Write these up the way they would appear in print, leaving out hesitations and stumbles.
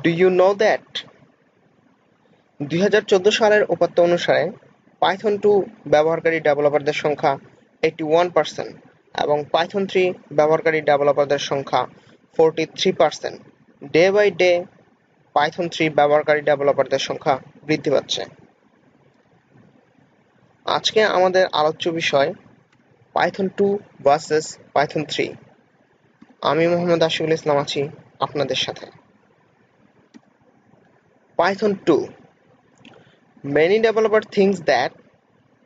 Do you know that 2014 সালের উপাত্ত অনুসারে পাইথন 2 ব্যবহারকারী ডেভেলপারদের সংখ্যা 81% এবং পাইথন 3 ব্যবহারকারী ডেভেলপারদের সংখ্যা 43%। ডে বাই ডে পাইথন 3 ব্যবহারকারী ডেভেলপারদের সংখ্যা বৃদ্ধি পাচ্ছে। আজকে আমাদের আলোচ্য বিষয় পাইথন 2 ভার্সেস পাইথন 3। আমি মোহাম্মদ আশিকুল ইসলাম আছি আপনাদের সাথে। Python 2. Many developers think that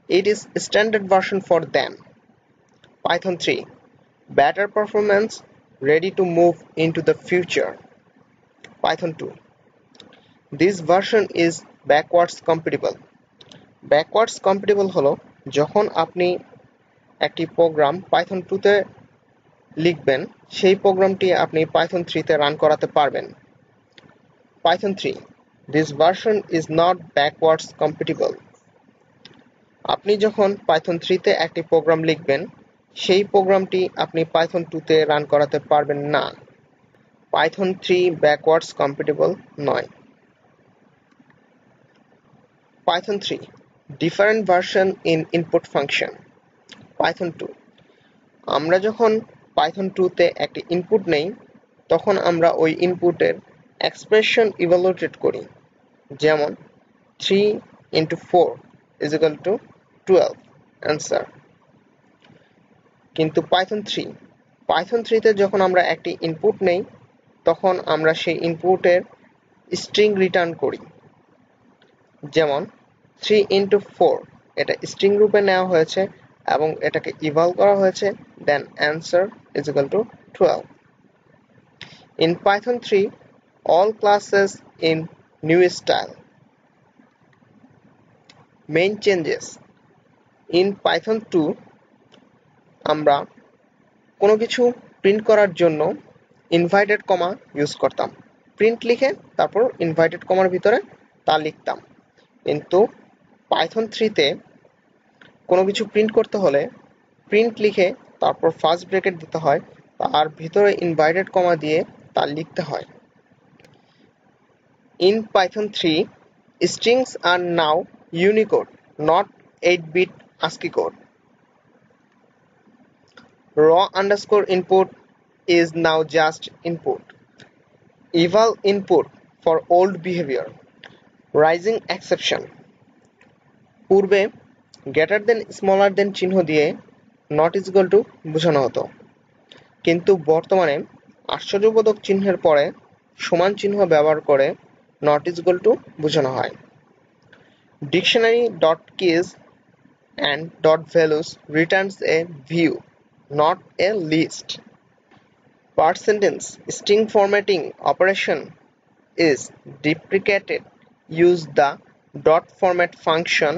it is standard version for them. Python 3. Better performance, ready to move into the future. Python 2. This version is backwards compatible. Backwards compatible হলো যখন আপনি একটি programme Python 2 তে লিখবেন, সেই প্রোগ্রামটি আপনি Python 3 তে রান করাতে পারবেন। Python 3. This version is not backwards compatible. আপনি যখন Python 3 তে একটি প্রোগ্রাম লিখবেন, সেই প্রোগ্রামটি আপনি Python 2 তে রান করাতে পারবেন না। Python 3 backwards compatible নয়। Python 3. Different version in input function. Python 2. আমরা যখন Python 2 তে একটি ইনপুট নেই, তখন আমরা ওই ইনপুটের এক্সপ্রেশন ইভালুয়েট করি, যেমন 3 into 4 is equal to 12 answer। কিন্তু Python 3 তে যখন আমরা একটি ইনপুট নেই, তখন আমরা সেই ইনপুটের স্ট্রিং রিটার্ন করি, যেমন 3 into 4 এটা স্ট্রিং রূপে নেওয়া হয়েছে এবং এটাকে ইভাল করা হয়েছে, then answer is equal to 12। In Python 3, all classes in new style. Main changes. In Python 2, আমরা কোনো কিছু প্রিন্ট করার জন্য ইনভাইটেড কমা ইউজ করতাম। প্রিন্ট লিখে তারপর ইনভাইটেড কমার ভিতরে তা লিখতাম। কিন্তু Python 3 তে কোনো কিছু প্রিন্ট করতে হলে প্রিন্ট লিখে তারপর ফার্স্ট ব্র্যাকেট দিতে হয়, তার ভিতরে ইনভাইটেড কমা দিয়ে তা লিখতে হয়। In Python 3, strings are now Unicode, not 8-bit ASCII code. Raw underscore input is now just input. Eval input for old behavior. Rising exception. পূর্বে greater than smaller than চিহ্ন দিয়ে not is equal to বোঝানো হতো, কিন্তু বর্তমানে আশ্চর্যবোধক চিহ্নের পরে সমান চিহ্ন ব্যবহার করে not is equal to বোঝানো হয়। Dictionary dot keys and dot values returns a view, not a list. Percentage string formatting operation is deprecated. Use the dot format function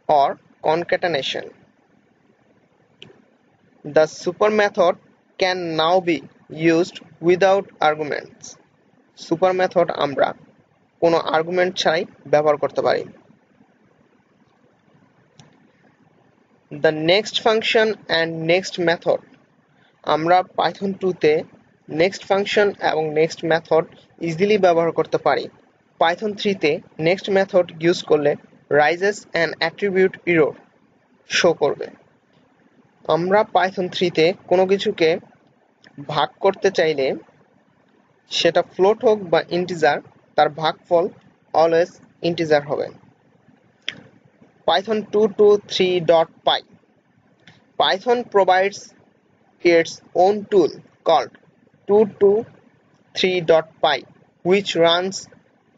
or concatenation. The super method can now be used without arguments. Super method আমরা কোনো argument ছাড়াই ব্যবহার করতে পারি। The next function and next method. আমরা Python 2 তে next function এবং next method easily ব্যবহার করতে পারি। Python 3 তে next method ইউজ করলে rises an attribute error show করবে। আমরা Python 3 তে কোনো কিছুকে ভাগ করতে চাইলে, সেটা ফ্লোট হোক বা ইন্টিজার, তার ভাগফল অলওয়েজ ইন্টিজার হবে। Python 223.py. Python provides its own tool called 223.py, which runs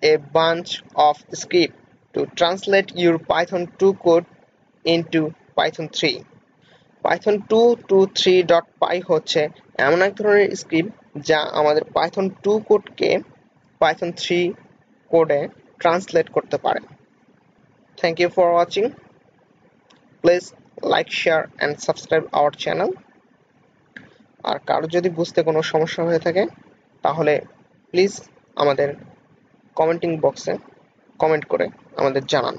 a bunch of scripts to translate your Python 2 code into Python 3. Python 223.py হচ্ছে এমন এক ধরনের স্ক্রিপ্ট যা আমাদের Python 2 কোডকে Python 3 কোডে ট্রান্সলেট করতে পারে। Thank you for watching. Please like, share and subscribe our channel. আর কারো যদি বুঝতে কোনো সমস্যা হয়ে থাকে তাহলে প্লিজ আমাদের কমেন্টিং বক্সে কমেন্ট করে আমাদের জানান।